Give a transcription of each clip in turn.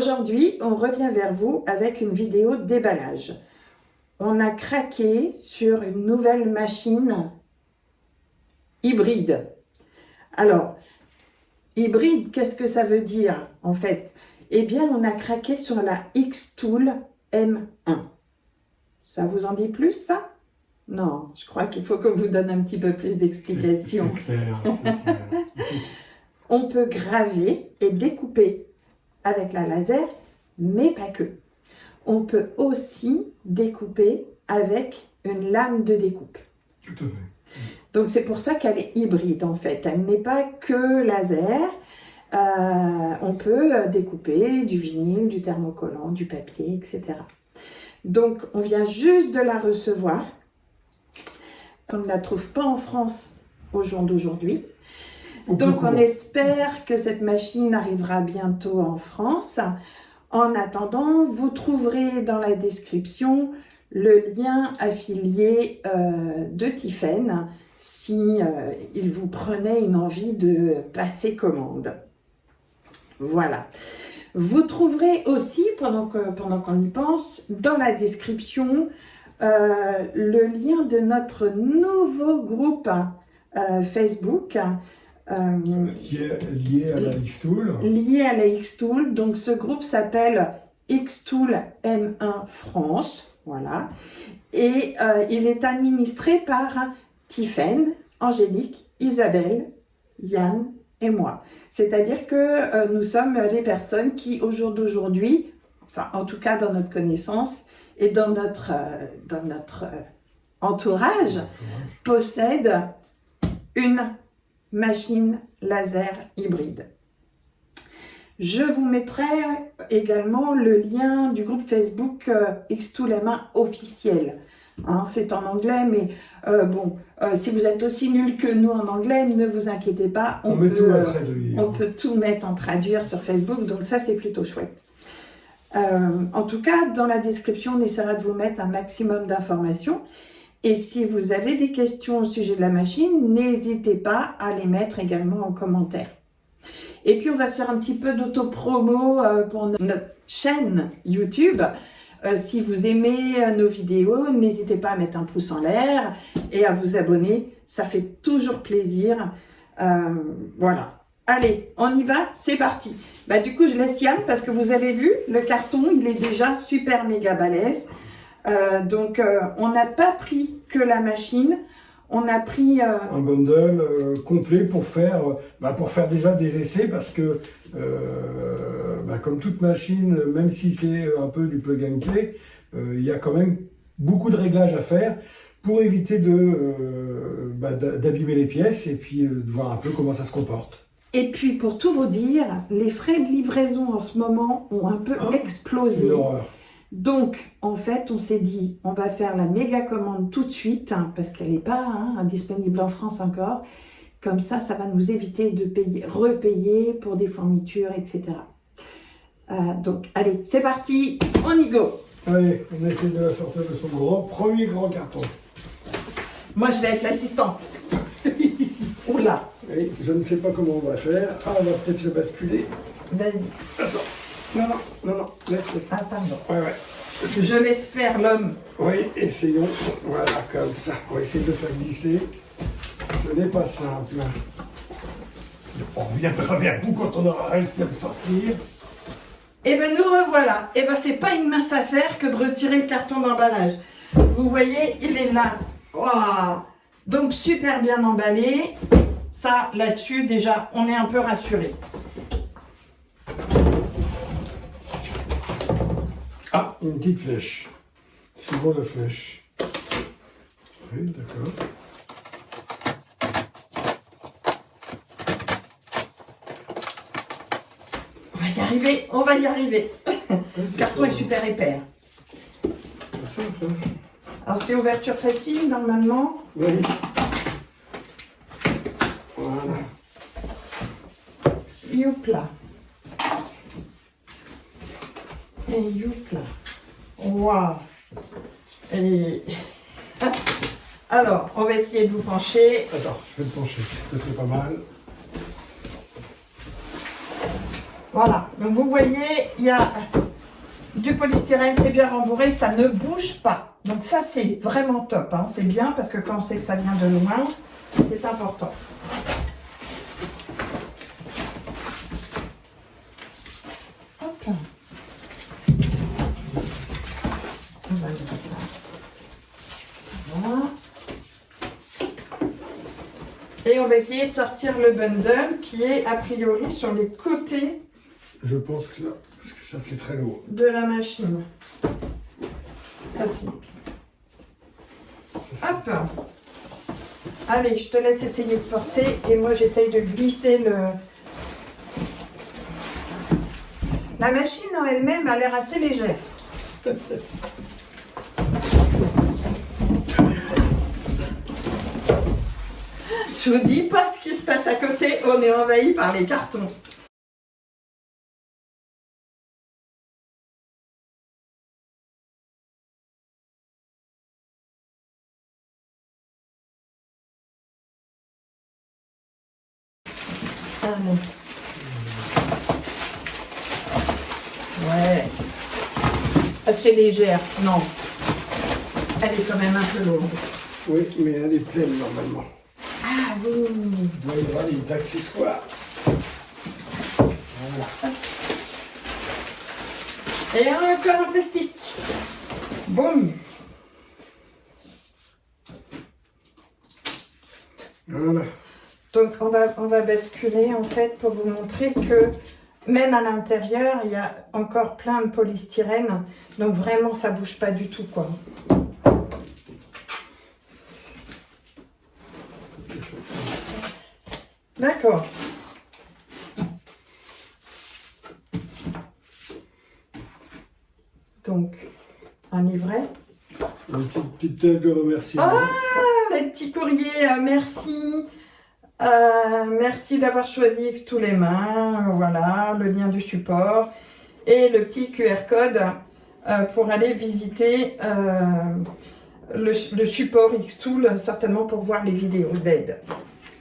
Aujourd'hui, on revient vers vous avec une vidéo déballage. On a craqué sur une nouvelle machine hybride. Alors, hybride, qu'est-ce que ça veut dire en fait? Eh bien, on a craqué sur la Xtool M1. Ça vous en dit plus, ça? Non, je crois qu'il faut qu'on vous donne un petit peu plus d'explications. C'est clair, c'est clair. On peut graver et découper avec la laser, mais pas que. On peut aussi découper avec une lame de découpe. Tout à fait. Donc c'est pour ça qu'elle est hybride en fait. Elle n'est pas que laser. On peut découper du vinyle, du thermocollant, du papier, etc. Donc on vient juste de la recevoir. On ne la trouve pas en France au jour d'aujourd'hui. Donc on espère que cette machine arrivera bientôt en France. En attendant, vous trouverez dans la description le lien affilié de Tiffen si il vous prenait une envie de passer commande. Voilà. Vous trouverez aussi, pendant qu'on y pense, dans la description le lien de notre nouveau groupe Facebook lié à la Xtool. Lié à la Xtool. Donc ce groupe s'appelle Xtool M1 France. Voilà. Et il est administré par Tiffen, Angélique, Isabelle, Yann et moi. C'est-à-dire que nous sommes les personnes qui, au jour d'aujourd'hui, enfin en tout cas dans notre connaissance et dans notre entourage, possèdent une machine laser hybride. Je vous mettrai également le lien du groupe Facebook Xtool M1 officiel. Hein, c'est en anglais, mais si vous êtes aussi nul que nous en anglais, ne vous inquiétez pas, on peut tout mettre en traduire sur Facebook, donc ça c'est plutôt chouette. En tout cas, dans la description, on essaiera de vous mettre un maximum d'informations. Et si vous avez des questions au sujet de la machine, n'hésitez pas à les mettre également en commentaire. Et puis, on va se faire un petit peu d'auto-promo pour notre chaîne YouTube. Si vous aimez nos vidéos, n'hésitez pas à mettre un pouce en l'air et à vous abonner. Ça fait toujours plaisir. Voilà. Allez, on y va, c'est parti. Bah, du coup, je laisse Yann parce que vous avez vu, le carton, il est déjà super méga balèze. Donc, on n'a pas pris que la machine, on a pris un bundle complet pour faire déjà des essais parce que, comme toute machine, même si c'est un peu du plug and play, il y a quand même beaucoup de réglages à faire pour éviter d'abîmer les pièces et puis de voir un peu comment ça se comporte. Et puis, pour tout vous dire, les frais de livraison en ce moment ont un peu explosé. C'est une horreur. Donc, en fait, on s'est dit, on va faire la méga commande tout de suite, parce qu'elle n'est pas disponible en France encore. Comme ça, ça va nous éviter de repayer pour des fournitures, etc. Donc, allez, c'est parti, on y go. Allez, on essaie de la sortir de son premier grand carton. Moi, je vais être l'assistante. Oula. Oui, je ne sais pas comment on va faire. Ah, on va peut-être le basculer. Vas-y. Attends. Non, laisse. Ah, pardon. Ouais. Je laisse faire l'homme. Oui, essayons. Voilà, comme ça. On va essayer de le faire glisser. Ce n'est pas simple. On reviendra vers vous quand on aura réussi à le sortir. Et bien, nous revoilà. Et bien, c'est pas une mince affaire que de retirer le carton d'emballage. Vous voyez, il est là. Wow. Donc, super bien emballé. Ça, là-dessus, déjà, on est un peu rassuré. Ah, une petite flèche. Suivons la flèche. Oui, d'accord. On va y arriver. Le carton est super épais. C'est simple. Alors, c'est ouverture facile, normalement. Oui. Voilà. Youpla. Et youpla. Waouh. Et... Alors, on va essayer de vous pencher. Attends, je vais te pencher. Ça fait pas mal. Voilà, donc vous voyez, il y a du polystyrène, c'est bien rembourré, ça ne bouge pas. Donc ça, c'est vraiment top, hein. C'est bien parce que quand on sait que ça vient de loin, c'est important. Hop. On va mettre ça. Voilà. Et on va essayer de sortir le bundle qui est a priori sur les côtés. Je pense que là, parce que ça c'est très lourd. De la machine. Ça c'est. Hop. Allez, je te laisse essayer de porter et moi j'essaye de glisser le. La machine en elle-même a l'air assez légère. Je vous dis pas ce qui se passe à côté, on est envahi par les cartons. Allez. Ouais. Assez légère, non. Elle est quand même un peu lourde. Oui, mais elle est pleine normalement. Ah oui. Il doit y avoir les accessoires. Voilà. Ça. Et encore un plastique. Boum. Voilà. Donc on va basculer en fait pour vous montrer que même à l'intérieur, il y a encore plein de polystyrène. Donc vraiment, ça bouge pas du tout, quoi. D'accord. Donc, un livret. Une petite tâche de remerciement. Ah, les petits courriers, merci. Merci d'avoir choisi X tous les mains. Voilà, le lien du support. Et le petit QR code pour aller visiter le support Xtool, certainement pour voir les vidéos d'aide.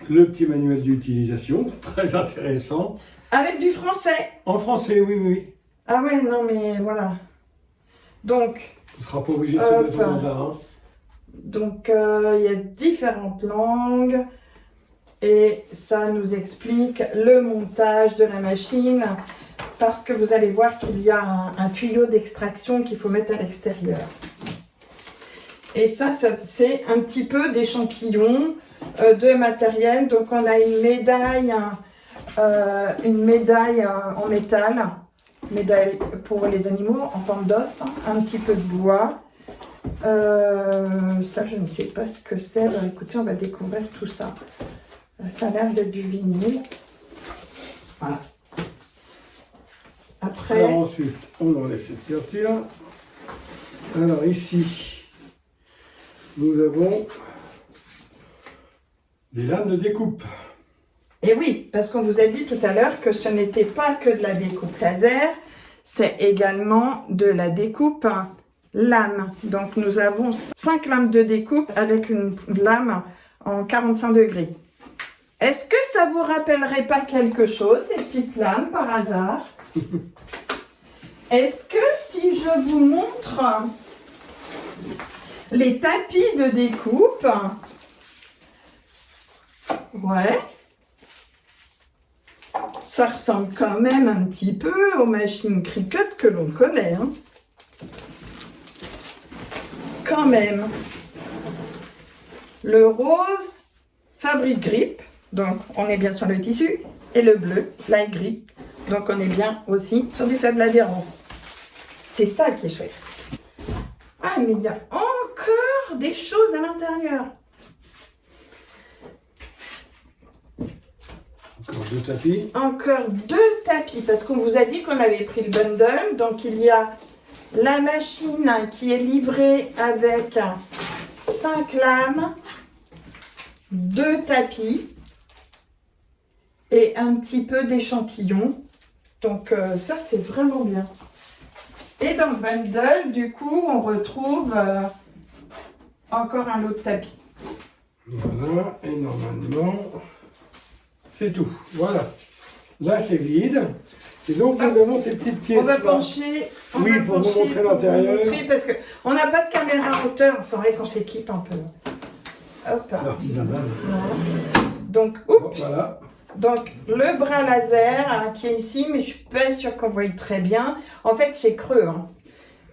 Le petit manuel d'utilisation, très intéressant. Avec du français. En français, oui, oui. Ah ouais, non mais voilà. Donc, On ne sera pas obligé de se mettre en mandarin. Donc, il y a différentes langues et ça nous explique le montage de la machine parce que vous allez voir qu'il y a un tuyau d'extraction qu'il faut mettre à l'extérieur. Et ça c'est un petit peu d'échantillons de matériel. Donc, on a une médaille en métal, médaille pour les animaux en forme d'os, un petit peu de bois. Ça, je ne sais pas ce que c'est. Ben, écoutez, on va découvrir tout ça. Ça a l'air d'être du vinyle. Voilà. Après... Alors ensuite, on enlève cette partie-là. Alors ici, nous avons des lames de découpe. Et oui, parce qu'on vous a dit tout à l'heure que ce n'était pas que de la découpe laser, c'est également de la découpe lame. Donc nous avons 5 lames de découpe avec une lame en 45 degrés. Est-ce que ça vous rappellerait pas quelque chose, ces petites lames, par hasard? Est-ce que si je vous montre les tapis de découpe, ouais, ça ressemble quand même un petit peu aux machines Cricut que l'on connaît, hein. Quand même. Le rose, Fabric Grip, donc on est bien sur le tissu, et le bleu, Light Grip, donc on est bien aussi sur du faible adhérence. C'est ça qui est chouette. Ah, mais il y a encore des choses à l'intérieur. Encore 2 tapis. Encore 2 tapis, parce qu'on vous a dit qu'on avait pris le bundle, donc il y a la machine qui est livrée avec 5 lames, 2 tapis et un petit peu d'échantillon. Donc ça, c'est vraiment bien. Et dans le bundle, du coup, on retrouve encore un lot de tapis. Voilà, et normalement, c'est tout. Voilà. Là, c'est vide. Et donc nous avons ces petites pièces. On va pencher. Oui, pour vous montrer l'intérieur. Parce qu'on n'a pas de caméra à hauteur, il faudrait qu'on s'équipe un peu. Hop. C'est artisanal. Voilà. Donc, Bon, oups. voilà. Donc, le bras laser hein, qui est ici, mais je suis pas sûre qu'on voit très bien. En fait, c'est creux. Hein.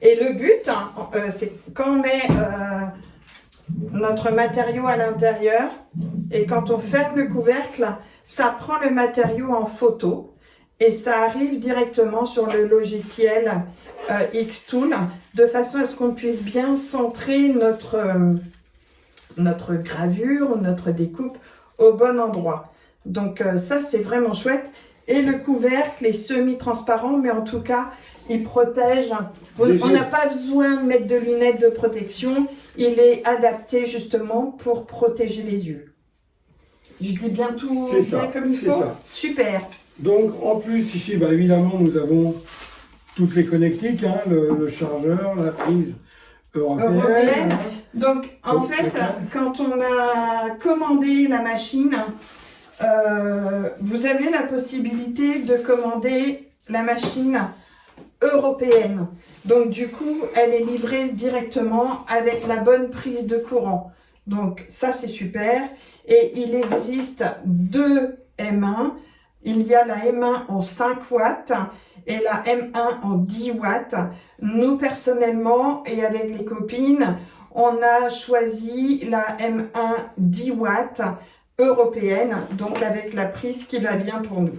Et le but, hein, c'est quand on met notre matériau à l'intérieur et quand on ferme le couvercle, ça prend le matériau en photo et ça arrive directement sur le logiciel Xtool de façon à ce qu'on puisse bien centrer notre gravure, notre découpe au bon endroit. Donc ça, c'est vraiment chouette. Et le couvercle est semi-transparent, mais en tout cas, il protège. On n'a pas besoin de mettre de lunettes de protection. Il est adapté justement pour protéger les yeux. Je dis bien tout bien comme il faut. Ça. Super. Donc en plus ici, bah, évidemment, nous avons toutes les connectiques, hein, le chargeur, la prise européenne. Hein. Donc en fait, quand on a commandé la machine, vous avez la possibilité de commander la machine européenne. Donc du coup, elle est livrée directement avec la bonne prise de courant. Donc ça, c'est super. Et il existe deux M1. Il y a la M1 en 5 watts et la M1 en 10 watts. Nous, personnellement, et avec les copines, on a choisi la M1 10 watts européenne, donc avec la prise qui va bien pour nous.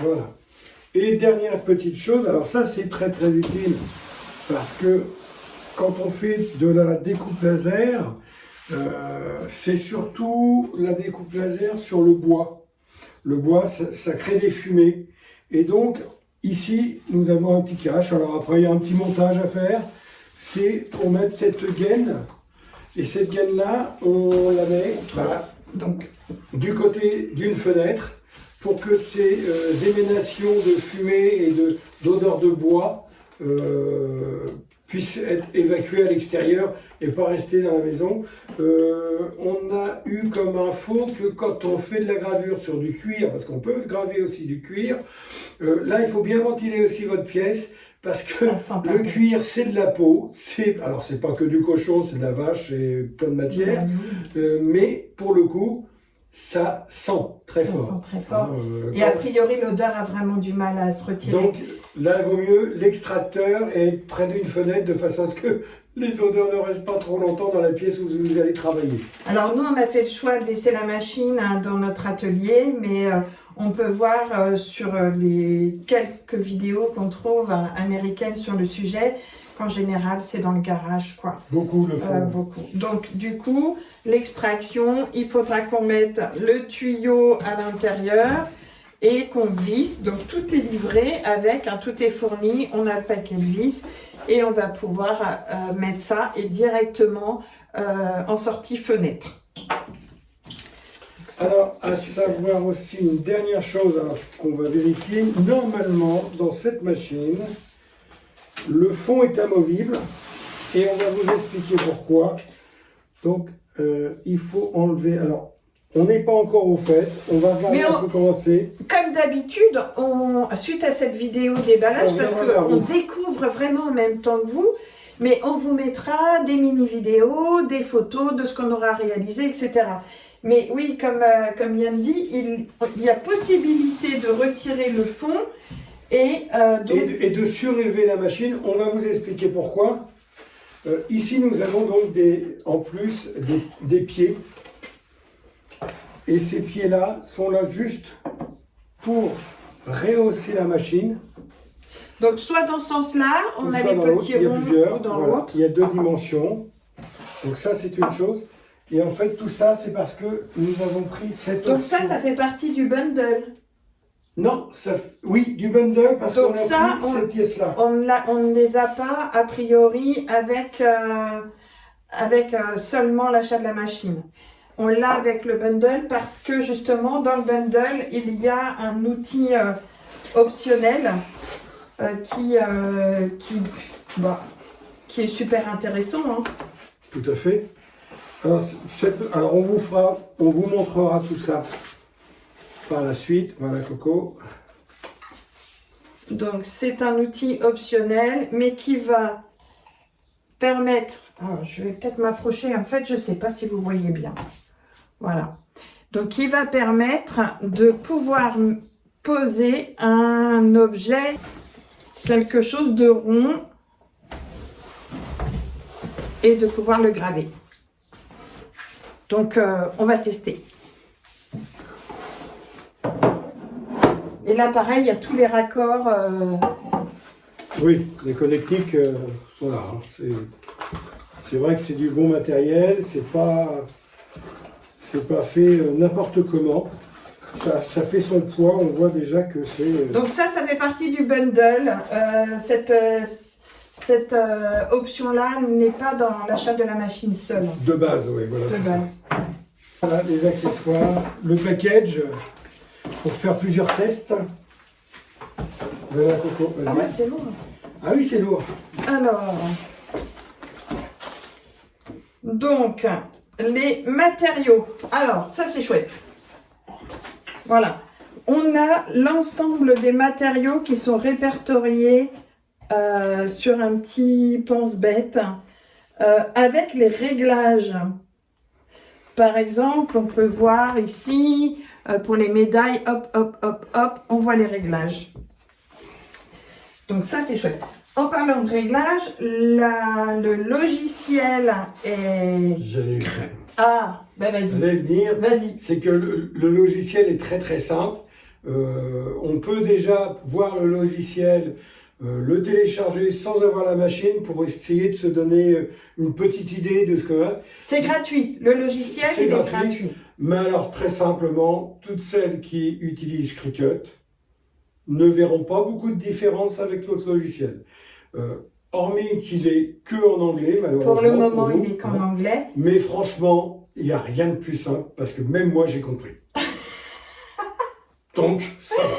Voilà. Et dernière petite chose, alors ça c'est très très utile parce que quand on fait de la découpe laser, c'est surtout la découpe laser sur le bois. Le bois, ça crée des fumées. Et donc ici, nous avons un petit cache. Alors après, il y a un petit montage à faire. C'est pour mettre cette gaine. Et cette gaine-là, on la met donc, du côté d'une fenêtre pour que ces émanations de fumée et d'odeur de bois puissent être évacuées à l'extérieur et pas rester dans la maison. On a eu comme info que quand on fait de la gravure sur du cuir, parce qu'on peut graver aussi du cuir, là il faut bien ventiler aussi votre pièce parce que le cuir c'est de la peau, alors c'est pas que du cochon, c'est de la vache et plein de matière, mais pour le coup ça sent très fort. Sent très fort. Et a priori, l'odeur a vraiment du mal à se retirer. Donc là, il vaut mieux l'extracteur et près d'une fenêtre de façon à ce que les odeurs ne restent pas trop longtemps dans la pièce où vous allez travailler. Alors nous, on a fait le choix de laisser la machine dans notre atelier, mais on peut voir sur les quelques vidéos qu'on trouve américaines sur le sujet qu'en général, c'est dans le garage, quoi. Beaucoup le font. Beaucoup. Donc, du coup, l'extraction, il faudra qu'on mette le tuyau à l'intérieur et qu'on visse. Donc, tout est livré avec, tout est fourni. On a le paquet de vis et on va pouvoir mettre ça et directement en sortie fenêtre. Alors, à savoir aussi une dernière chose qu'on va vérifier. Normalement, dans cette machine, le fond est amovible et on va vous expliquer pourquoi. Donc, il faut enlever. Alors, on n'est pas encore au fait. On va regarder un peu comment c'est. Comme d'habitude, suite à cette vidéo déballage, parce qu'on découvre vraiment en même temps que vous, mais on vous mettra des mini-vidéos, des photos de ce qu'on aura réalisé, etc. Mais oui, comme Yann dit, il y a possibilité de retirer le fond. Et de surélever la machine. On va vous expliquer pourquoi. Ici, nous avons donc en plus des pieds. Et ces pieds-là sont là juste pour rehausser la machine. Donc, soit dans ce sens-là, on a les petits ronds, ou dans l'autre. Il y a deux dimensions. Donc ça, c'est une chose. Et en fait, tout ça, c'est parce que nous avons pris cette option. Donc ça fait partie du bundle. Non, oui, du bundle, parce qu'on a pris cette pièce-là. On ne les a pas, a priori, avec seulement l'achat de la machine. On l'a avec le bundle parce que, justement, dans le bundle, il y a un outil optionnel qui est super intéressant. Hein. Tout à fait. Alors, on vous montrera tout ça par la suite. Voilà, Coco. Donc, c'est un outil optionnel, mais qui va permettre... Alors, je vais peut-être m'approcher. En fait, je ne sais pas si vous voyez bien. Voilà. Donc, qui va permettre de pouvoir poser un objet, quelque chose de rond, et de pouvoir le graver. Donc, on va tester. Et là, pareil, il y a tous les raccords. Oui, les connectiques sont là. Hein. C'est vrai que c'est du bon matériel, c'est pas fait n'importe comment. Ça fait son poids, on voit déjà que c'est... Donc ça fait partie du bundle. Cette option-là n'est pas dans l'achat de la machine seule. De base, oui, voilà, De c'est base. ça. Voilà, les accessoires, le package pour faire plusieurs tests. Voilà, Coco, vas-y. Ah ouais, c'est lourd. Ah oui, c'est lourd. Alors, donc, les matériaux. Alors, ça c'est chouette. Voilà. On a l'ensemble des matériaux qui sont répertoriés sur un petit pense-bête avec les réglages. Par exemple, on peut voir ici, pour les médailles, hop, hop, hop, hop, on voit les réglages. Donc ça, c'est chouette. En parlant de réglage, le logiciel est... J'allais Ah, ben vas-y. venir. Vas-y. C'est que le logiciel est très très simple. On peut déjà voir le logiciel, le télécharger sans avoir la machine pour essayer de se donner une petite idée de ce que c'est. C'est gratuit. Le logiciel, C'est il est gratuit. gratuit. Mais alors, très simplement, toutes celles qui utilisent Cricut ne verront pas beaucoup de différence avec l'autre logiciel. Hormis qu'il est que en anglais, malheureusement. Pour le moment, nous, il est qu'en anglais. Mais franchement, il n'y a rien de plus simple parce que même moi, j'ai compris. Donc, ça va.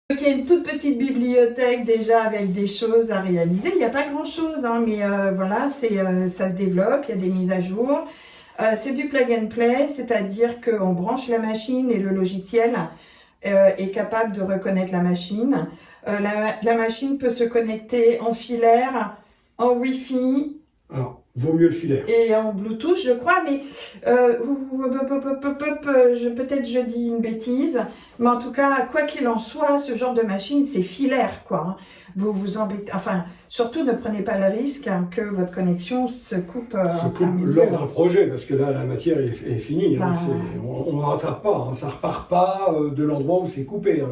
Donc, il y a une toute petite bibliothèque déjà avec des choses à réaliser. Il n'y a pas grand-chose, hein, mais voilà, ça se développe, il y a des mises à jour. C'est du plug and play, c'est-à-dire qu'on branche la machine et le logiciel est capable de reconnaître la machine. La machine peut se connecter en filaire, en Wi-Fi. Vaut mieux le filaire. Et en Bluetooth, je crois, mais peut-être je dis une bêtise, mais en tout cas, quoi qu'il en soit, ce genre de machine, c'est filaire, quoi. Hein. Vous vous embêtez, enfin, surtout ne prenez pas le risque que votre connexion se coupe. Lors d'un projet, parce que là, la matière est finie. Hein, on ne rattrape pas, hein, ça ne repart pas de l'endroit où c'est coupé. Hein,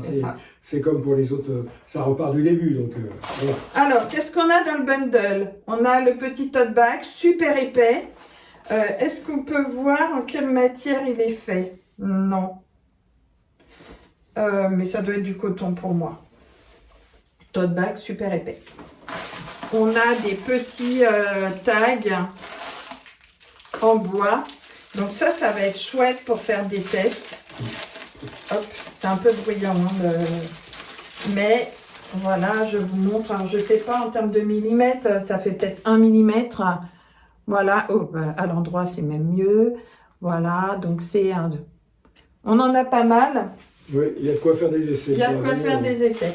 c'est comme pour les autres, ça repart du début. Donc, voilà. Alors, qu'est-ce qu'on a dans le bundle? On a le petit tote bag, super épais. Est-ce qu'on peut voir en quelle matière il est fait? Non. Mais ça doit être du coton pour moi. Tote bag, super épais. On a des petits tags en bois. Donc ça va être chouette pour faire des tests. Hop, c'est un peu bruyant, hein, mais voilà, je vous montre. Alors, je ne sais pas en termes de millimètres, ça fait peut-être 1 millimètre. Voilà, oh, bah, à l'endroit c'est même mieux. Voilà, donc c'est un 2. On en a pas mal. Oui, il y a de quoi faire des essais. Il y a de quoi faire des essais.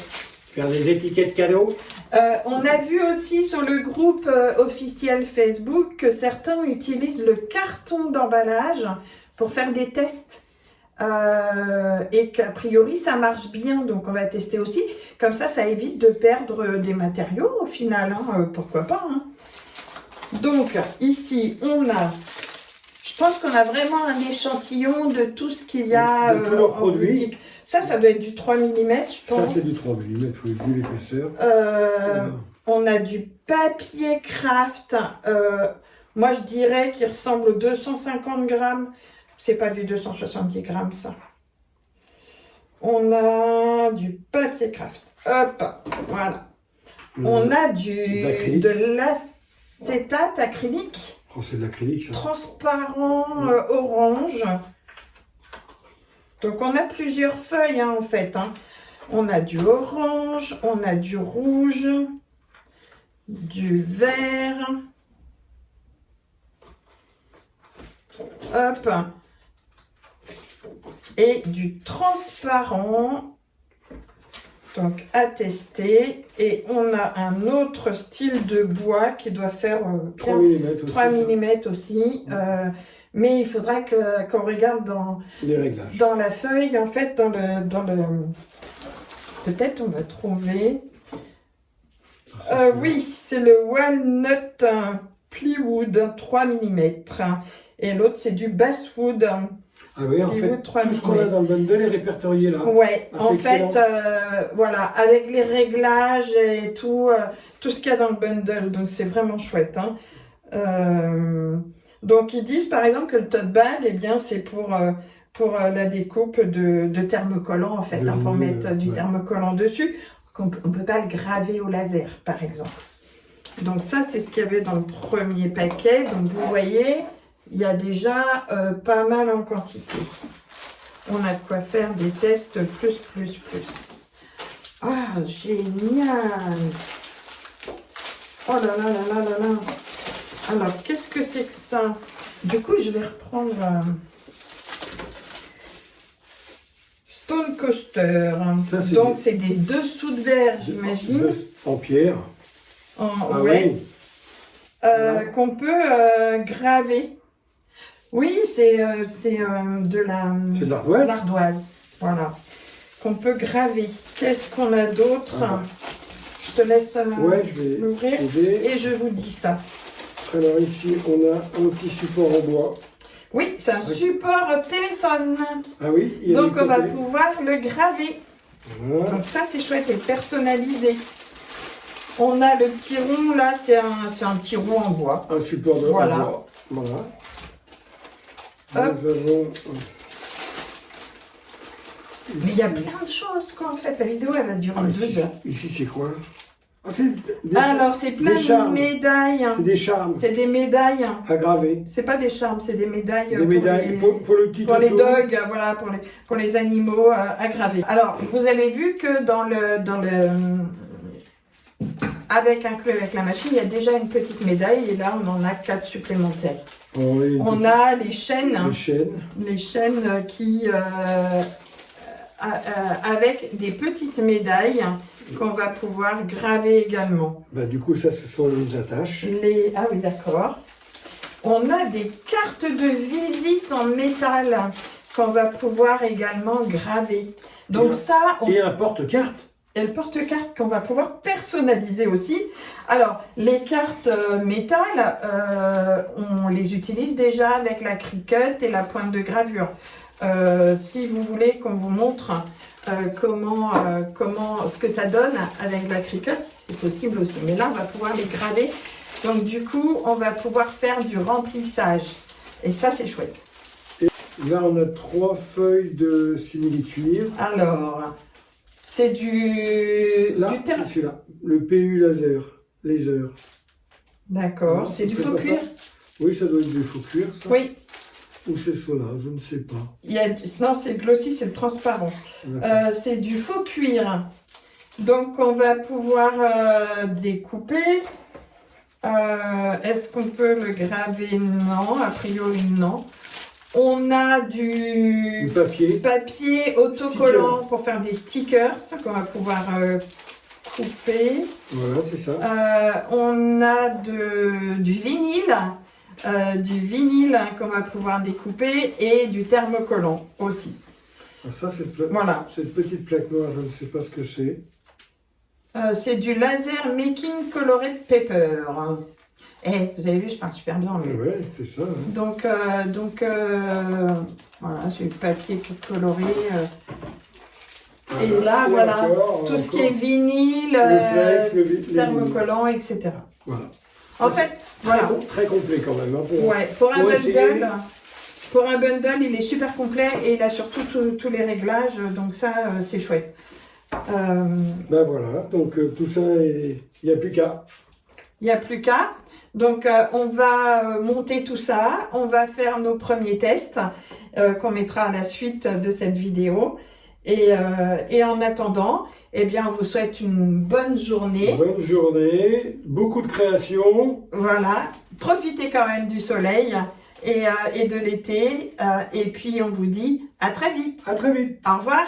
Faire des étiquettes cadeaux. On a vu aussi sur le groupe officiel Facebook que certains utilisent le carton d'emballage pour faire des tests. Et qu'a priori ça marche bien, donc on va tester aussi. Comme ça évite de perdre des matériaux au final, hein, pourquoi pas. Hein. Donc ici on a, je pense qu'on a vraiment un échantillon de tout ce qu'il y a de tous leurs produits. boutique. Ça doit être du 3 mm, je pense. Ça c'est du 3 mm, oui, vu l'épaisseur. On a du papier craft, moi je dirais qu'il ressemble aux 250 grammes. C'est pas du 270 grammes, ça. On a du papier craft. Hop, voilà. On a de l'acétate acrylique. Oh, c'est de l'acrylique, ça. Transparent orange. Donc, on a plusieurs feuilles, hein, en fait. Hein. On a du orange, on a du rouge, du vert. Hop. et du transparent. Donc à tester. Et on a un autre style de bois qui doit faire 3 mm aussi. 3 mm aussi. Mais il faudra qu'on regarde les réglages. Dans la feuille, en fait, dans le peut-être on va trouver. Oui, c'est le Walnut Plywood 3 mm. Et l'autre, c'est du Basswood. Ah oui, en fait, tout ce qu'on a dans le bundle est répertorié là. Ouais, ah, en excellent. fait, voilà, avec les réglages et tout, tout ce qu'il y a dans le bundle. Donc, c'est vraiment chouette. Hein. Donc, ils disent, par exemple, que le tote bag, eh bien, c'est pour la découpe de thermocollant, en fait, hein, pour mettre du thermocollant dessus. On ne peut pas le graver au laser, par exemple. Donc ça, c'est ce qu'il y avait dans le premier paquet. Donc vous voyez, il y a déjà pas mal en quantité. On a de quoi faire des tests plus. Ah, génial! Oh là là là là là là! Alors, qu'est-ce que c'est que ça? Du coup, je vais reprendre... Stone Coaster. Ça, donc, c'est des dessous de verre, j'imagine. En pierre. Ouais. Oui. Qu'on peut graver. Oui, c'est de l'ardoise. Voilà. Qu'on peut graver. Qu'est-ce qu'on a d'autre? Je te laisse l'ouvrir et je vous dis ça. Alors ici, on a un petit support en bois. Oui, c'est un support téléphone. Ah oui. Donc on va pouvoir le graver. Voilà. Donc ça c'est chouette et personnalisé. On a le petit rond là, c'est un petit rond en bois. Un support de bois. Voilà. Hop. Nous avons... Mais il y a plein de choses quoi en fait. La vidéo elle va durer 2 heures. Ici c'est quoi? Alors, c'est plein de médailles. C'est des charmes. C'est des médailles. À graver. C'est pas des charmes, c'est des médailles. Des médailles pour le petit pour les dogs, voilà, pour les animaux à graver. Alors, vous avez vu que inclus avec la machine, il y a déjà une petite médaille et là, on en a 4 supplémentaires. On a les chaînes. Les chaînes qui... avec des petites médailles qu'on va pouvoir graver également. Bah, du coup, ça, ce sont les attaches. Ah oui, d'accord. On a des cartes de visite en métal qu'on va pouvoir également graver. Donc et un porte-carte. Et le porte-carte qu'on va pouvoir personnaliser aussi. Alors, les cartes métal, on les utilise déjà avec la Cricut et la pointe de gravure. Si vous voulez qu'on vous montre ce que ça donne avec la Cricut, c'est possible aussi. Mais là, on va pouvoir les graver. Donc, du coup, on va pouvoir faire du remplissage. Et ça, c'est chouette. Et là, on a 3 feuilles de simili-cuir. Alors, c'est du... Là, c'est celui-là. Le PU laser. D'accord. C'est du faux cuir? Oui, ça doit être du faux cuir, ça. Oui. Ou c'est cela, je ne sais pas. Non, c'est le glossy, c'est le transparent. C'est du faux cuir. Donc, on va pouvoir découper. Est-ce qu'on peut le graver? Non, a priori non. On a du papier autocollant pour faire des stickers qu'on va pouvoir couper. Voilà, c'est ça. On a du vinyle. Qu'on va pouvoir découper et du thermocollant aussi. Ça, cette petite plaque noire, je ne sais pas ce que c'est. C'est du laser making colored paper. Vous avez vu, je parle super bien. Mais... Oui, c'est ça. Hein. Donc voilà, c'est du papier coloré. Et là, voilà, tout ce qui est vinyle, le thermocollant, etc. Voilà. En fait, voilà. Très complet quand même. Hein, pour un bundle, il est super complet et il a surtout tous les réglages, donc ça, c'est chouette. Ben voilà, donc tout ça, il n'y a plus qu'à. Il n'y a plus qu'à. Donc, on va monter tout ça, on va faire nos premiers tests qu'on mettra à la suite de cette vidéo. Et en attendant, eh bien, on vous souhaite une bonne journée. Bonne journée, beaucoup de création. Voilà, profitez quand même du soleil et de l'été. Et puis, on vous dit à très vite. À très vite. Au revoir.